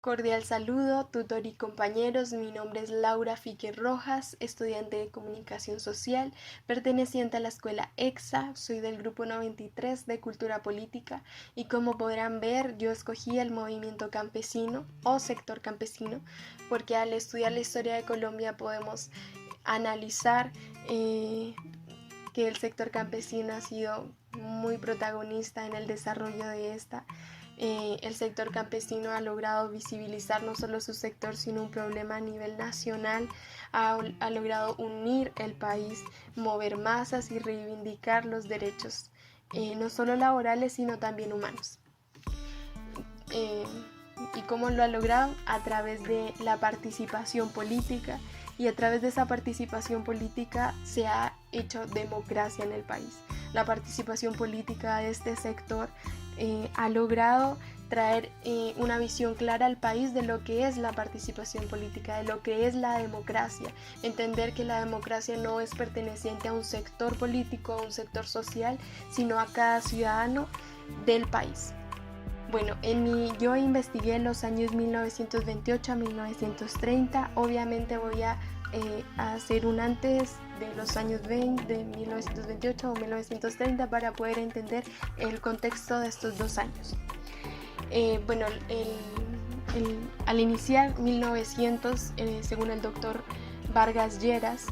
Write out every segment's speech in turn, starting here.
Cordial saludo, tutor y compañeros. Mi nombre es Laura Fique Rojas, estudiante de Comunicación Social, perteneciente a la escuela EXA. Soy del grupo 93 de Cultura Política y como podrán ver, yo escogí el movimiento campesino o sector campesino porque al estudiar la historia de Colombia podemos analizar que el sector campesino ha sido muy protagonista en el desarrollo de esta. El sector campesino ha logrado visibilizar no solo su sector, sino un problema a nivel nacional, ha logrado unir el país, mover masas y reivindicar los derechos, no solo laborales, sino también humanos. ¿Y cómo lo ha logrado? A través de la participación política, y a través de esa participación política se ha hecho democracia en el país. La participación política de este sector ha logrado traer una visión clara al país de lo que es la participación política, de lo que es la democracia. Entender que la democracia no es perteneciente a un sector político, a un sector social, sino a cada ciudadano del país. Bueno, yo investigué los años 1928 a 1930. Obviamente voy a hacer un antes de los años 20, de 1928 o 1930 para poder entender el contexto de estos dos años. Bueno, al iniciar 1900, según el doctor Vargas Lleras,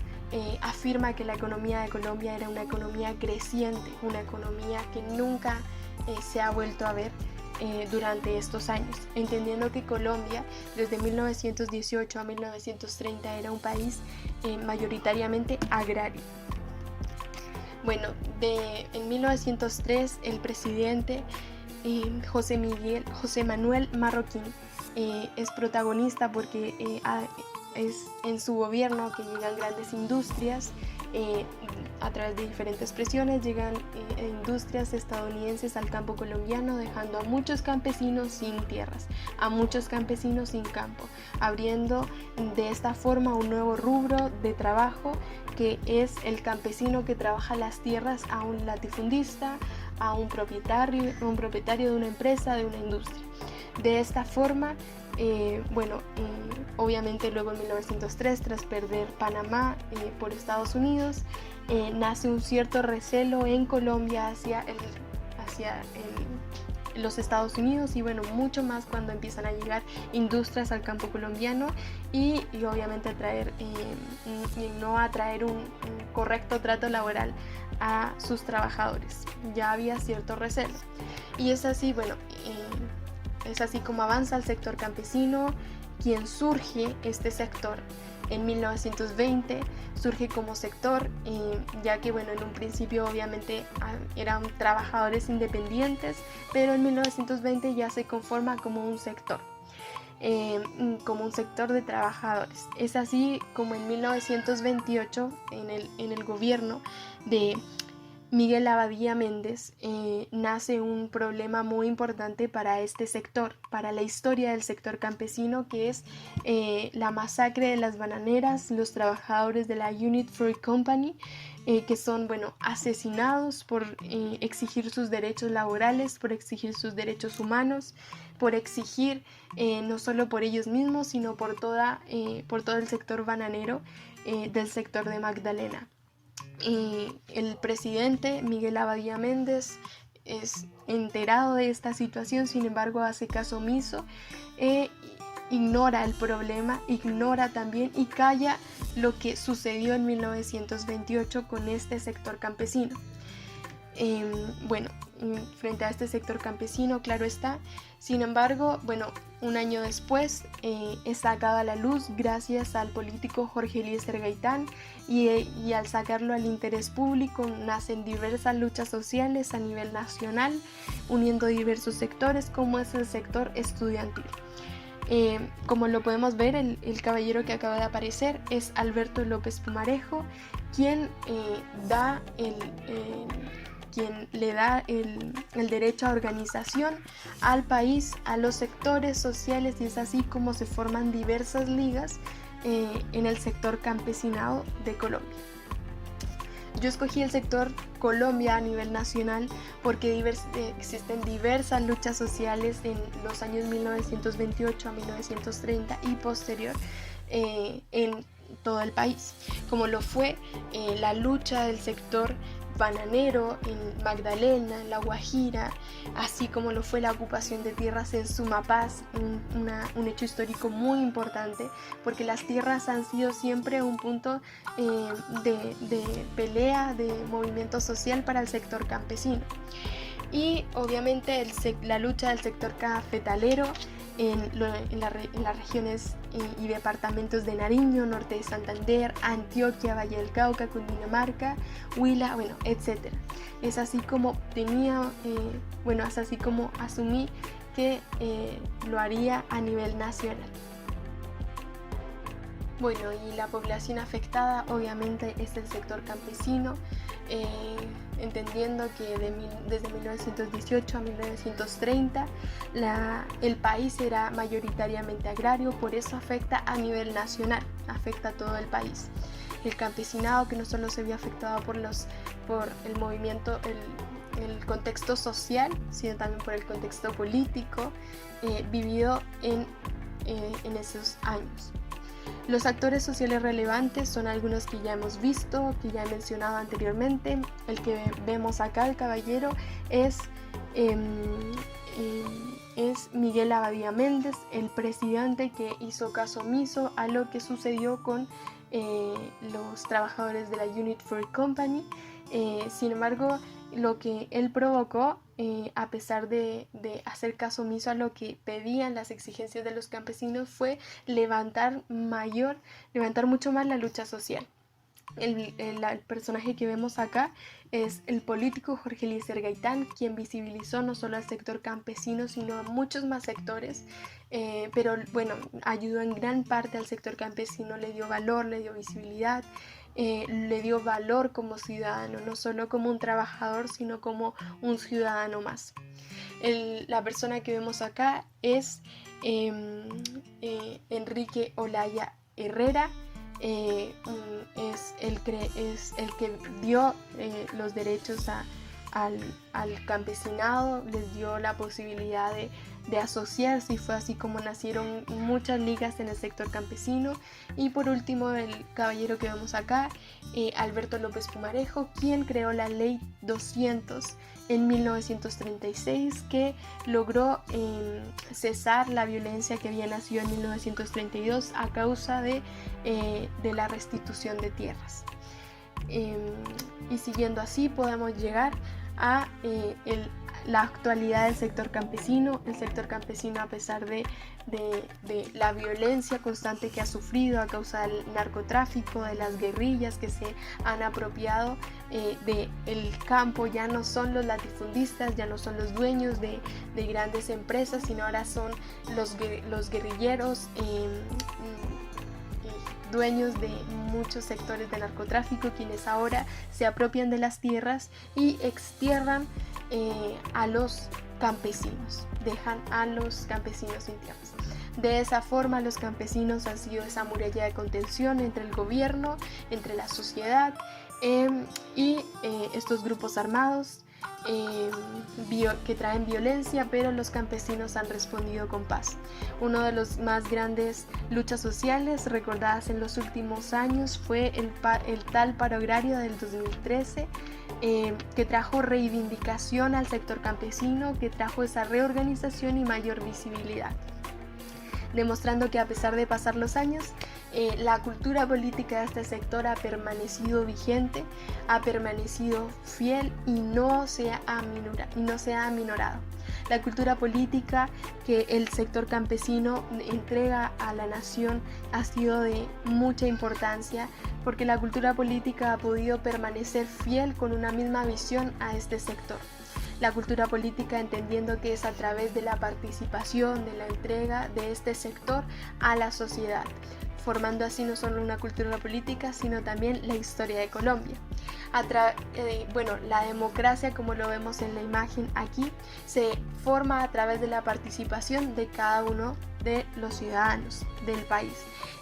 afirma que la economía de Colombia era una economía creciente, una economía que nunca se ha vuelto a ver durante estos años, entendiendo que Colombia desde 1918 a 1930 era un país mayoritariamente agrario. Bueno, en 1903 el presidente José Manuel Marroquín es protagonista porque es en su gobierno que llegan grandes industrias. A través de diferentes presiones llegan industrias estadounidenses al campo colombiano, dejando a muchos campesinos sin tierras, a muchos campesinos sin campo, abriendo de esta forma un nuevo rubro de trabajo que es el campesino que trabaja las tierras a un latifundista, a un propietario de una empresa, de una industria. De esta forma, obviamente luego en 1903, tras perder Panamá por Estados Unidos, nace un cierto recelo en Colombia hacia los Estados Unidos y mucho más cuando empiezan a llegar industrias al campo colombiano y obviamente no a traer un correcto trato laboral a sus trabajadores. Ya había cierto recelo y es así, es así como avanza el sector campesino, quien surge este sector. En 1920 surge como sector, ya que en un principio obviamente eran trabajadores independientes, pero en 1920 ya se conforma como un sector de trabajadores. Es así como en 1928 en el gobierno de Miguel Abadía Méndez nace un problema muy importante para este sector, para la historia del sector campesino, que es la masacre de las bananeras, los trabajadores de la Unit Fruit Company, que son asesinados por exigir sus derechos laborales, por exigir sus derechos humanos, por exigir no solo por ellos mismos, sino por todo el sector bananero del sector de Magdalena. El presidente Miguel Abadía Méndez es enterado de esta situación, sin embargo hace caso omiso, ignora el problema, ignora también y calla lo que sucedió en 1928 con este sector campesino. Frente a este sector campesino, claro está. Sin embargo, un año después es sacado a la luz gracias al político Jorge Eliezer Gaitán y al sacarlo al interés público nacen diversas luchas sociales a nivel nacional, uniendo diversos sectores como es el sector estudiantil. Como lo podemos ver, el caballero que acaba de aparecer es Alberto López Pumarejo, quien le da el derecho a organización al país, a los sectores sociales, y es así como se forman diversas ligas en el sector campesinado de Colombia. Yo escogí el sector Colombia a nivel nacional porque existen diversas luchas sociales en los años 1928 a 1930 y posterior en todo el país, como lo fue la lucha del sector bananero en Magdalena, en La Guajira, así como lo fue la ocupación de tierras en Sumapaz, un hecho histórico muy importante, porque las tierras han sido siempre un punto de pelea, de movimiento social para el sector campesino. Y obviamente la lucha del sector cafetalero en las regiones y departamentos de Nariño, norte de Santander, Antioquia, Valle del Cauca, Cundinamarca, Huila, bueno, etc. Es así como es así como asumí que lo haría a nivel nacional. Bueno, y la población afectada obviamente es el sector campesino, entendiendo que desde 1918 a 1930 el país era mayoritariamente agrario, por eso afecta a nivel nacional, afecta a todo el país. El campesinado, que no solo se vio afectado por el movimiento, el contexto social, sino también por el contexto político vivido en esos años. Los actores sociales relevantes son algunos que ya hemos visto, que ya he mencionado anteriormente. El que vemos acá, el caballero, es Miguel Abadía Méndez, el presidente que hizo caso omiso a lo que sucedió con los trabajadores de la Unit Fruit Company. Sin embargo, lo que él provocó, a pesar de hacer caso omiso a lo que pedían las exigencias de los campesinos, fue levantar mucho más la lucha social. El personaje que vemos acá es el político Jorge Eliezer Gaitán, quien visibilizó no solo al sector campesino, sino a muchos más sectores, pero bueno, ayudó en gran parte al sector campesino, le dio valor, le dio visibilidad, le dio valor como ciudadano, no solo como un trabajador, sino como un ciudadano más. La persona que vemos acá es Enrique Olaya Herrera. Es el que dio los derechos al campesinado, les dio la posibilidad de asociarse, y fue así como nacieron muchas ligas en el sector campesino. Y por último, el caballero que vemos acá, Alberto López Pumarejo, quien creó la ley 200 en 1936, que logró cesar la violencia que había nacido en 1932 a causa de la restitución de tierras. Y siguiendo así podemos llegar a la actualidad del sector campesino. El sector campesino, a pesar de la violencia constante que ha sufrido a causa del narcotráfico, de las guerrillas que se han apropiado del campo, ya no son los latifundistas, ya no son los dueños de grandes empresas, sino ahora son los guerrilleros, dueños de muchos sectores de narcotráfico, quienes ahora se apropian de las tierras y extierran a los campesinos, dejan a los campesinos sin tierras. De esa forma, los campesinos han sido esa muralla de contención entre el gobierno, entre la sociedad y estos grupos armados que traen violencia, pero los campesinos han respondido con paz. Uno de los más grandes luchas sociales recordadas en los últimos años fue el tal paro agrario del 2013, que trajo reivindicación al sector campesino, que trajo esa reorganización y mayor visibilidad, demostrando que a pesar de pasar los años, la cultura política de este sector ha permanecido vigente, ha permanecido fiel y no se ha aminorado. La cultura política que el sector campesino entrega a la nación ha sido de mucha importancia, porque la cultura política ha podido permanecer fiel con una misma visión a este sector. La cultura política, entendiendo que es a través de la participación, de la entrega de este sector a la sociedad, formando así no solo una cultura política, sino también la historia de Colombia. La democracia, como lo vemos en la imagen aquí, se forma a través de la participación de cada uno de los ciudadanos del país.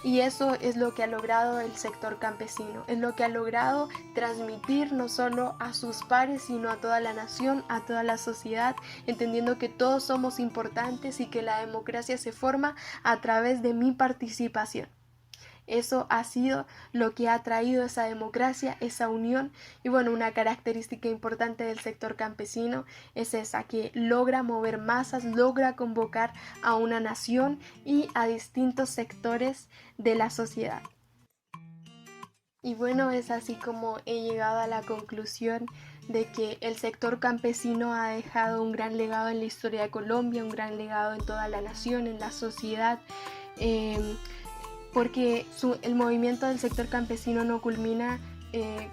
Y eso es lo que ha logrado el sector campesino, es lo que ha logrado transmitir no solo a sus pares, sino a toda la nación, a toda la sociedad, entendiendo que todos somos importantes y que la democracia se forma a través de mi participación. Eso ha sido lo que ha traído esa democracia, esa unión. Y bueno, una característica importante del sector campesino es esa, que logra mover masas, logra convocar a una nación y a distintos sectores de la sociedad. Y bueno, es así como he llegado a la conclusión de que el sector campesino ha dejado un gran legado en la historia de Colombia, un gran legado en toda la nación, en la sociedad. Porque el movimiento del sector campesino no culmina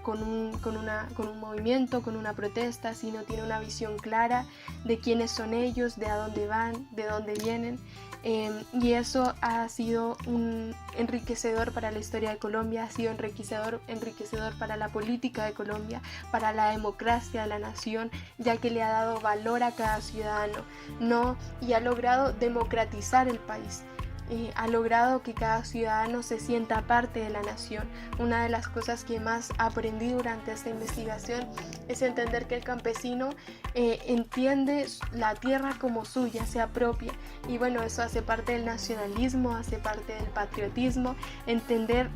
con un movimiento, con una protesta, sino tiene una visión clara de quiénes son ellos, de a dónde van, de dónde vienen. Y eso ha sido un enriquecedor para la historia de Colombia, ha sido enriquecedor para la política de Colombia, para la democracia de la nación, ya que le ha dado valor a cada ciudadano, y ha logrado democratizar el país. Ha logrado que cada ciudadano se sienta parte de la nación. Una de las cosas que más aprendí durante esta investigación es entender que el campesino entiende la tierra como suya, se apropia, y bueno, eso hace parte del nacionalismo, hace parte del patriotismo, entender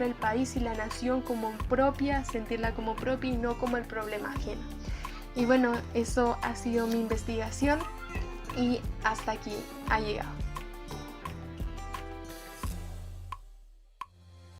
el país y la nación como propia, sentirla como propia y no como el problema ajeno. Y bueno, eso ha sido mi investigación y hasta aquí ha llegado.